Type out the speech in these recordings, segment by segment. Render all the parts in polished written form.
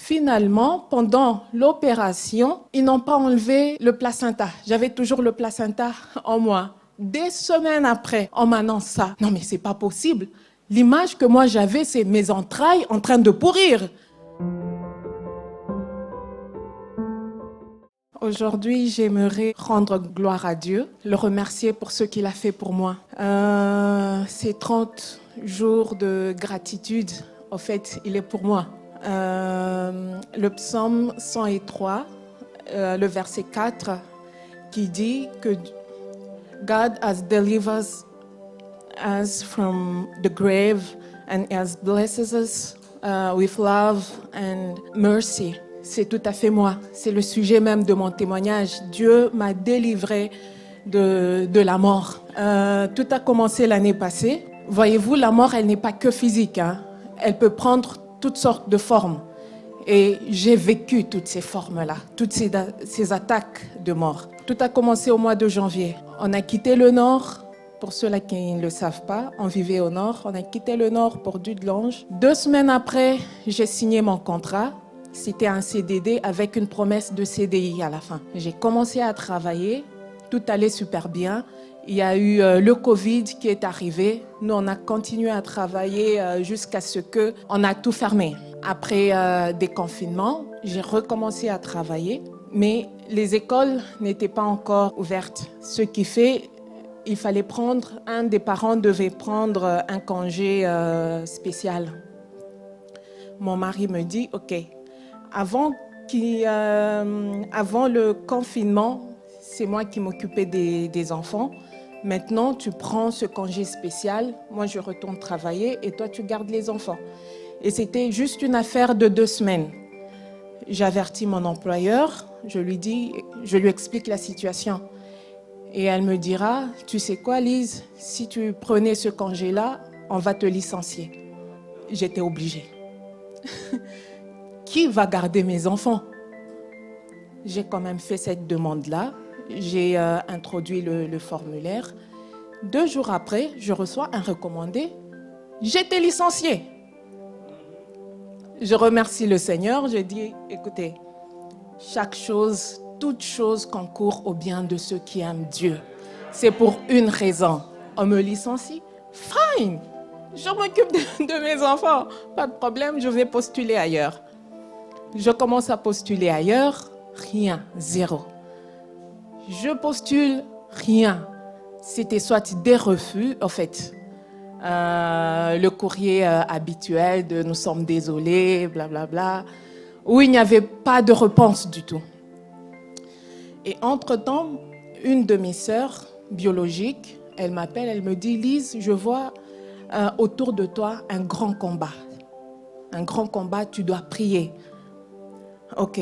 Finalement, pendant l'opération, ils n'ont pas enlevé le placenta. J'avais toujours le placenta en moi. Des semaines après, on m'annonce ça. Non mais c'est pas possible. L'image que moi j'avais, c'est mes entrailles en train de pourrir. Aujourd'hui, j'aimerais rendre gloire à Dieu, le remercier pour ce qu'il a fait pour moi. Ces 30 jours de gratitude, en fait, il est pour moi. Le psaume 103, le verset 4, qui dit que God has delivered us from the grave and has blessed us with love and mercy. C'est tout à fait moi. C'est le sujet même de mon témoignage. Dieu m'a délivré de la mort. Tout a commencé l'année passée. Voyez-vous, la mort, elle n'est pas que physique, hein. Elle peut prendre toutes sortes de formes. Et j'ai vécu toutes ces formes-là, toutes ces attaques de mort. Tout a commencé au mois de janvier. On a quitté le Nord. Pour ceux-là qui ne le savent pas, on vivait au Nord. On a quitté le Nord pour Dudelange. 2 semaines après, j'ai signé mon contrat. C'était un CDD avec une promesse de CDI à la fin. J'ai commencé à travailler. Tout allait super bien. Il y a eu le Covid qui est arrivé. Nous, on a continué à travailler jusqu'à ce qu'on a tout fermé. Après des confinements, j'ai recommencé à travailler. Mais les écoles n'étaient pas encore ouvertes. Ce qui fait il fallait prendre, un des parents devait prendre un congé spécial. Mon mari me dit, OK, avant le confinement, c'est moi qui m'occupais des enfants. Maintenant, tu prends ce congé spécial, moi je retourne travailler et toi tu gardes les enfants. Et c'était juste une affaire de 2 semaines. J'avertis mon employeur, je lui explique la situation. Et elle me dira, tu sais quoi Lise, si tu prenais ce congé-là, on va te licencier. J'étais obligée. Qui va garder mes enfants? J'ai quand même fait cette demande-là. J'ai introduit le formulaire. 2 jours après, je reçois un recommandé. J'étais licenciée. Je remercie le Seigneur. Je dis, écoutez, chaque chose, toute chose concourt au bien de ceux qui aiment Dieu. C'est pour une raison. On me licencie? Fine. Je m'occupe de mes enfants. Pas de problème, je vais postuler ailleurs. Je commence à postuler ailleurs. Rien, zéro. Je postule, rien. C'était soit des refus, en fait. Le courrier habituel de « nous sommes désolés », blablabla, où il n'y avait pas de réponse du tout. Et entre-temps, une de mes sœurs biologiques, elle m'appelle, elle me dit « Lise, je vois autour de toi un grand combat. Un grand combat, tu dois prier. » Ok.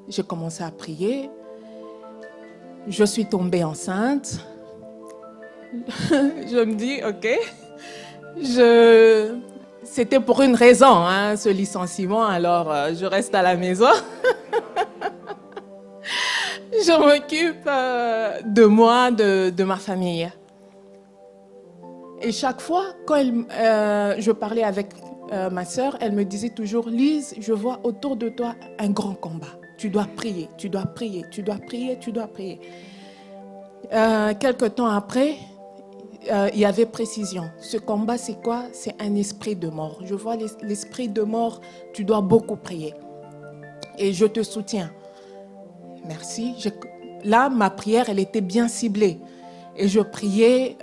J'ai commencé à prier. Je suis tombée enceinte. Je me dis, ok. C'était pour une raison, hein, ce licenciement, alors je reste à la maison. Je m'occupe de moi, de ma famille. Et chaque fois, quand je parlais avec ma sœur, elle me disait toujours, Lise, je vois autour de toi un grand combat. Tu dois prier, tu dois prier, tu dois prier, tu dois prier. Quelque temps après, il y avait précision. Ce combat, c'est quoi? C'est un esprit de mort. Je vois l'esprit de mort, tu dois beaucoup prier. Et je te soutiens. Merci. Là, ma prière, elle était bien ciblée. Et je priais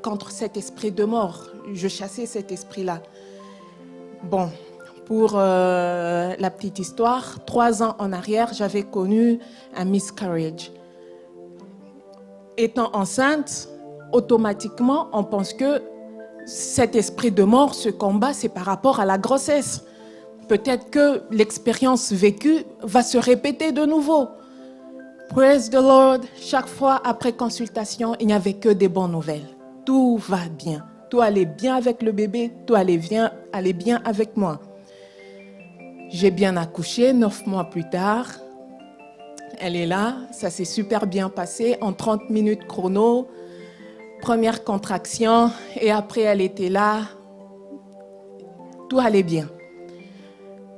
contre cet esprit de mort. Je chassais cet esprit-là. Bon, pour la petite histoire, 3 ans en arrière, j'avais connu un miscarriage. Étant enceinte, automatiquement, on pense que cet esprit de mort, ce combat, c'est par rapport à la grossesse. Peut-être que l'expérience vécue va se répéter de nouveau. Praise the Lord. Chaque fois après consultation, il n'y avait que des bonnes nouvelles. Tout va bien. Tout allait bien avec le bébé, tout allait bien avec moi. J'ai bien accouché 9 mois plus tard. Elle est là, ça s'est super bien passé en 30 minutes chrono. Première contraction et après elle était là. Tout allait bien.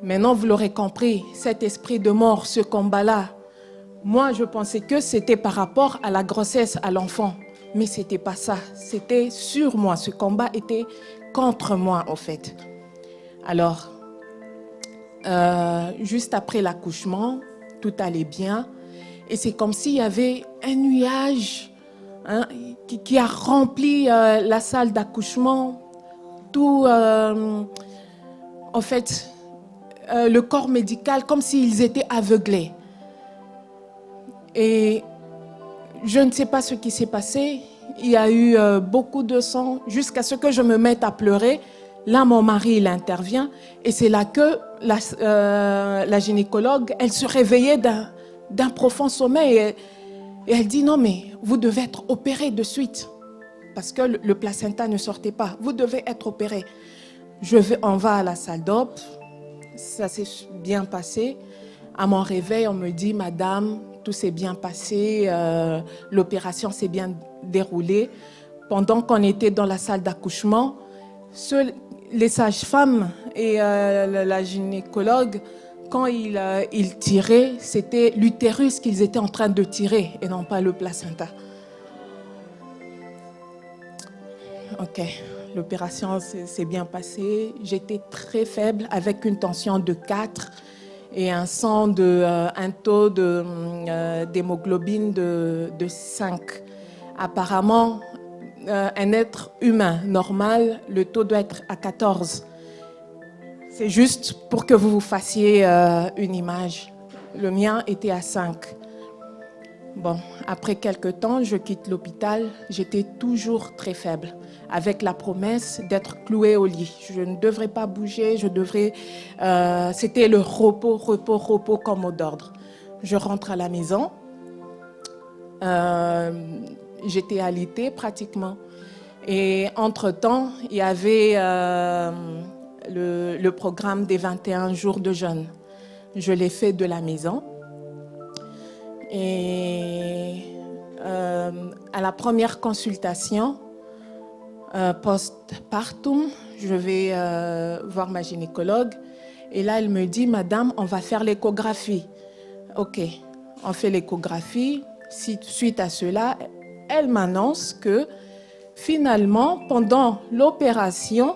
Maintenant, vous l'aurez compris, cet esprit de mort, ce combat-là, moi, je pensais que c'était par rapport à la grossesse, à l'enfant. Mais ce n'était pas ça. C'était sur moi. Ce combat était contre moi, en fait. Alors, juste après l'accouchement, tout allait bien. Et c'est comme s'il y avait un nuage qui a rempli la salle d'accouchement. Tout, en fait, le corps médical, comme s'ils étaient aveuglés. Et je ne sais pas ce qui s'est passé. Il y a eu beaucoup de sang jusqu'à ce que je me mette à pleurer. Là, mon mari, il intervient. Et c'est là que la gynécologue, elle se réveillait d'un profond sommeil. Et elle dit, non, mais vous devez être opéré de suite. Parce que le placenta ne sortait pas. Vous devez être opéré. On va à la salle d'op. Ça s'est bien passé. À mon réveil, on me dit, madame, tout s'est bien passé, l'opération s'est bien déroulée. Pendant qu'on était dans la salle d'accouchement, les sages-femmes et la gynécologue, quand ils tiraient, c'était l'utérus qu'ils étaient en train de tirer et non pas le placenta. Ok, l'opération s'est bien passée. J'étais très faible avec une tension de 4 et un taux d'hémoglobine de 5. Apparemment, un être humain normal, le taux doit être à 14. C'est juste pour que vous vous fassiez une image. Le mien était à 5. Bon, après quelques temps, je quitte l'hôpital. J'étais toujours très faible, avec la promesse d'être clouée au lit. Je ne devrais pas bouger, c'était le repos comme mot d'ordre. Je rentre à la maison. J'étais alitée pratiquement. Et entre-temps, il y avait le programme des 21 jours de jeûne. Je l'ai fait de la maison. Et à la première consultation, postpartum, je vais voir ma gynécologue. Et là, elle me dit, madame, on va faire l'échographie. Ok, on fait l'échographie. Suite à cela, elle m'annonce que finalement, pendant l'opération,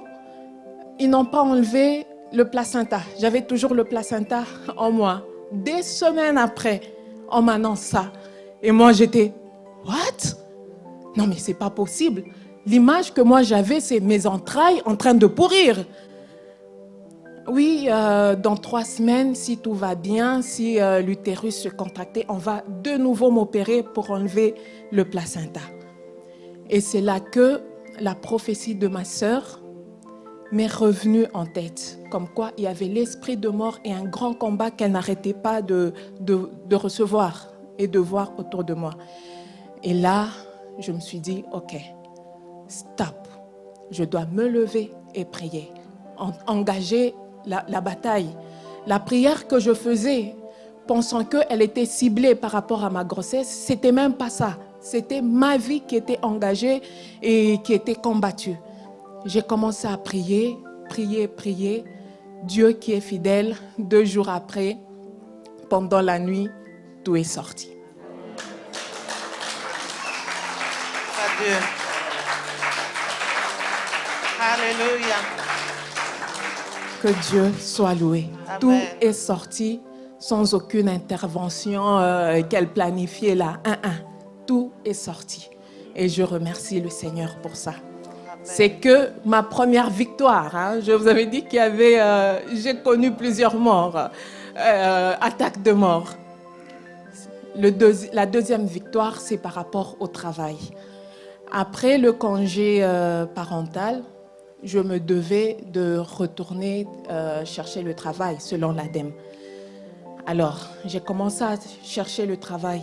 ils n'ont pas enlevé le placenta. J'avais toujours le placenta en moi. Des semaines après, on m'annonce ça. Et moi, j'étais, what? Non, mais c'est pas possible. L'image que moi j'avais, c'est mes entrailles en train de pourrir. Oui, dans 3 semaines, si tout va bien, si l'utérus se contractait, on va de nouveau m'opérer pour enlever le placenta. Et c'est là que la prophétie de ma sœur m'est revenue en tête. Comme quoi, il y avait l'esprit de mort et un grand combat qu'elle n'arrêtait pas de recevoir et de voir autour de moi. Et là, je me suis dit, ok, stop. Je dois me lever et prier. Engager la bataille. La prière que je faisais, pensant qu'elle était ciblée par rapport à ma grossesse, c'était même pas ça. C'était ma vie qui était engagée et qui était combattue. J'ai commencé à prier. Dieu qui est fidèle, 2 jours après, pendant la nuit, tout est sorti. Adieu. Alléluia. Que Dieu soit loué. Amen. Tout est sorti sans aucune intervention qu'elle planifiait là. Tout est sorti. Et je remercie le Seigneur pour ça. C'est que ma première victoire. Je vous avais dit qu'il y avait, j'ai connu plusieurs morts, attaques de mort. La deuxième victoire, c'est par rapport au travail. Après le congé parental, je me devais de retourner chercher le travail selon l'ADEME. Alors, j'ai commencé à chercher le travail.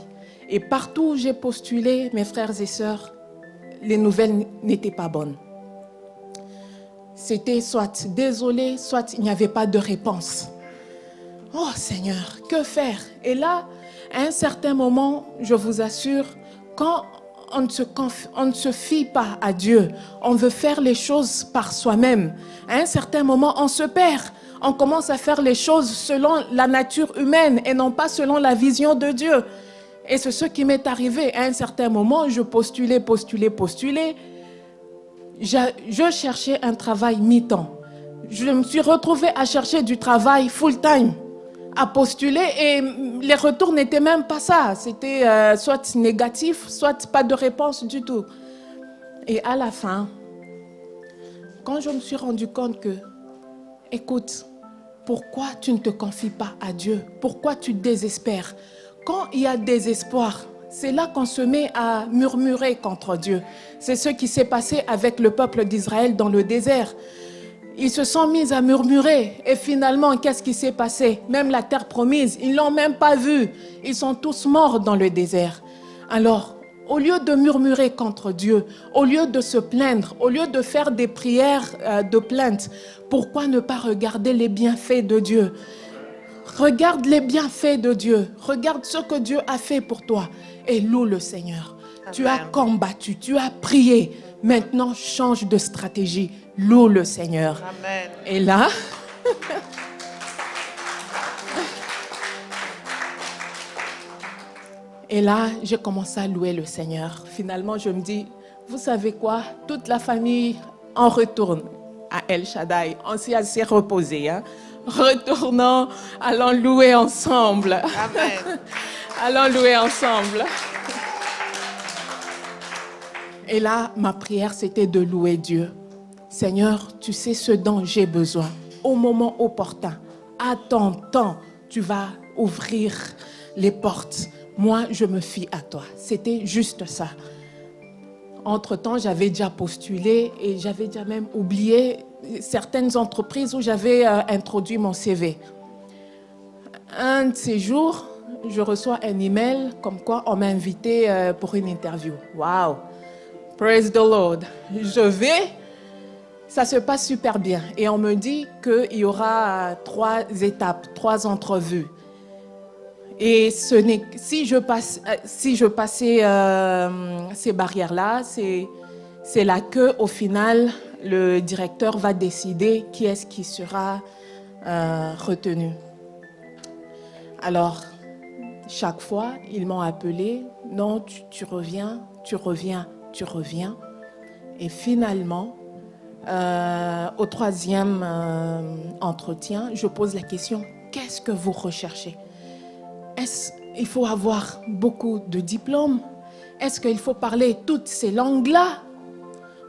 Et partout où j'ai postulé, mes frères et sœurs, les nouvelles n'étaient pas bonnes. C'était soit désolé, soit il n'y avait pas de réponse. Oh Seigneur, que faire? Et là, à un certain moment, je vous assure, quand on ne se fie pas à Dieu, on veut faire les choses par soi-même. À un certain moment, on se perd. On commence à faire les choses selon la nature humaine et non pas selon la vision de Dieu. Et c'est ce qui m'est arrivé. À un certain moment, je postulais. Je cherchais un travail mi-temps. Je me suis retrouvée à chercher du travail full-time, à postuler, et les retours n'étaient même pas ça. C'était soit négatif, soit pas de réponse du tout. Et à la fin, quand je me suis rendu compte que, écoute, pourquoi tu ne te confies pas à Dieu? Pourquoi tu désespères? Quand il y a désespoir, c'est là qu'on se met à murmurer contre Dieu. C'est ce qui s'est passé avec le peuple d'Israël dans le désert. Ils se sont mis à murmurer et finalement, qu'est-ce qui s'est passé? Même la terre promise, ils ne l'ont même pas vue. Ils sont tous morts dans le désert. Alors, au lieu de murmurer contre Dieu, au lieu de se plaindre, au lieu de faire des prières de plainte, pourquoi ne pas regarder les bienfaits de Dieu? Regarde les bienfaits de Dieu. Regarde ce que Dieu a fait pour toi et loue le Seigneur. Amen. Tu as combattu, tu as prié. Maintenant, change de stratégie. Loue le Seigneur. Amen. Et là, j'ai commencé à louer le Seigneur. Finalement, je me dis, vous savez quoi? Toute la famille en retourne à El Shaddai. On s'est assez reposé. Retournons, allons louer ensemble. Amen. Allons louer ensemble. Et là, ma prière, c'était de louer Dieu. Seigneur, tu sais ce dont j'ai besoin. Au moment opportun, à ton temps, tu vas ouvrir les portes. Moi, je me fie à toi. C'était juste ça. Entre-temps, j'avais déjà postulé et j'avais déjà même oublié certaines entreprises où j'avais introduit mon CV. Un de ces jours, je reçois un email comme quoi on m'a invité pour une interview. Wow! Praise the Lord. Je vais, ça se passe super bien. Et on me dit qu'il y aura 3 étapes, 3 entrevues. Et si je passais ces barrières-là, c'est là qu'au final, le directeur va décider qui est-ce qui sera retenu. Alors, chaque fois, ils m'ont appelé. Non, tu reviens. Et finalement, au 3e entretien, je pose la question, qu'est-ce que vous recherchez? Est-ce qu'il faut avoir beaucoup de diplômes? Est-ce qu'il faut parler toutes ces langues-là?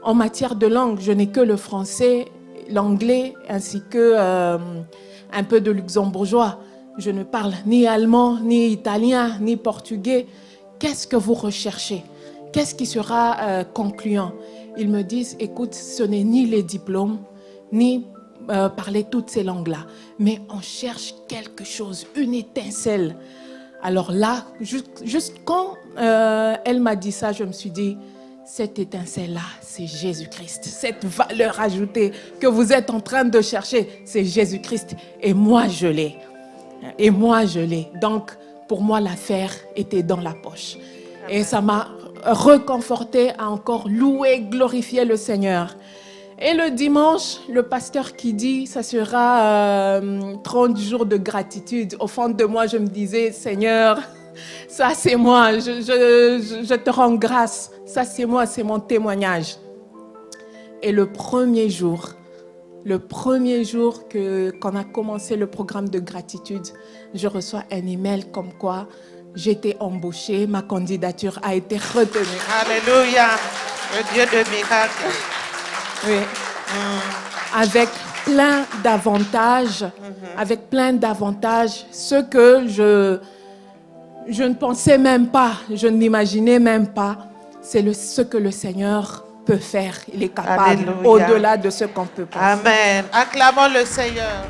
En matière de langue, je n'ai que le français, l'anglais, ainsi que un peu de luxembourgeois. Je ne parle ni allemand, ni italien, ni portugais. Qu'est-ce que vous recherchez? Qu'est-ce qui sera concluant? Ils me disent, écoute, ce n'est ni les diplômes, ni parler toutes ces langues-là, mais on cherche quelque chose, une étincelle. Alors là, juste quand elle m'a dit ça, je me suis dit, cette étincelle-là, c'est Jésus-Christ. Cette valeur ajoutée que vous êtes en train de chercher, c'est Jésus-Christ. Et moi, je l'ai. Donc, pour moi, l'affaire était dans la poche. Et ça m'a reconforté à encore louer, glorifier le Seigneur. Et le dimanche, le pasteur qui dit, ça sera 30 jours de gratitude. Au fond de moi, je me disais, Seigneur, ça c'est moi, je te rends grâce. Ça c'est moi, c'est mon témoignage. Et le premier jour qu'on a commencé le programme de gratitude, je reçois un email comme quoi j'étais embauchée, ma candidature a été retenue. Alléluia, le Dieu de miracles. Oui. Avec plein d'avantages, ce que je ne pensais même pas, je n'imaginais même pas, c'est ce que le Seigneur peut faire. Il est capable, Alléluia. au-delà de ce qu'on peut penser. Amen. Acclamons le Seigneur.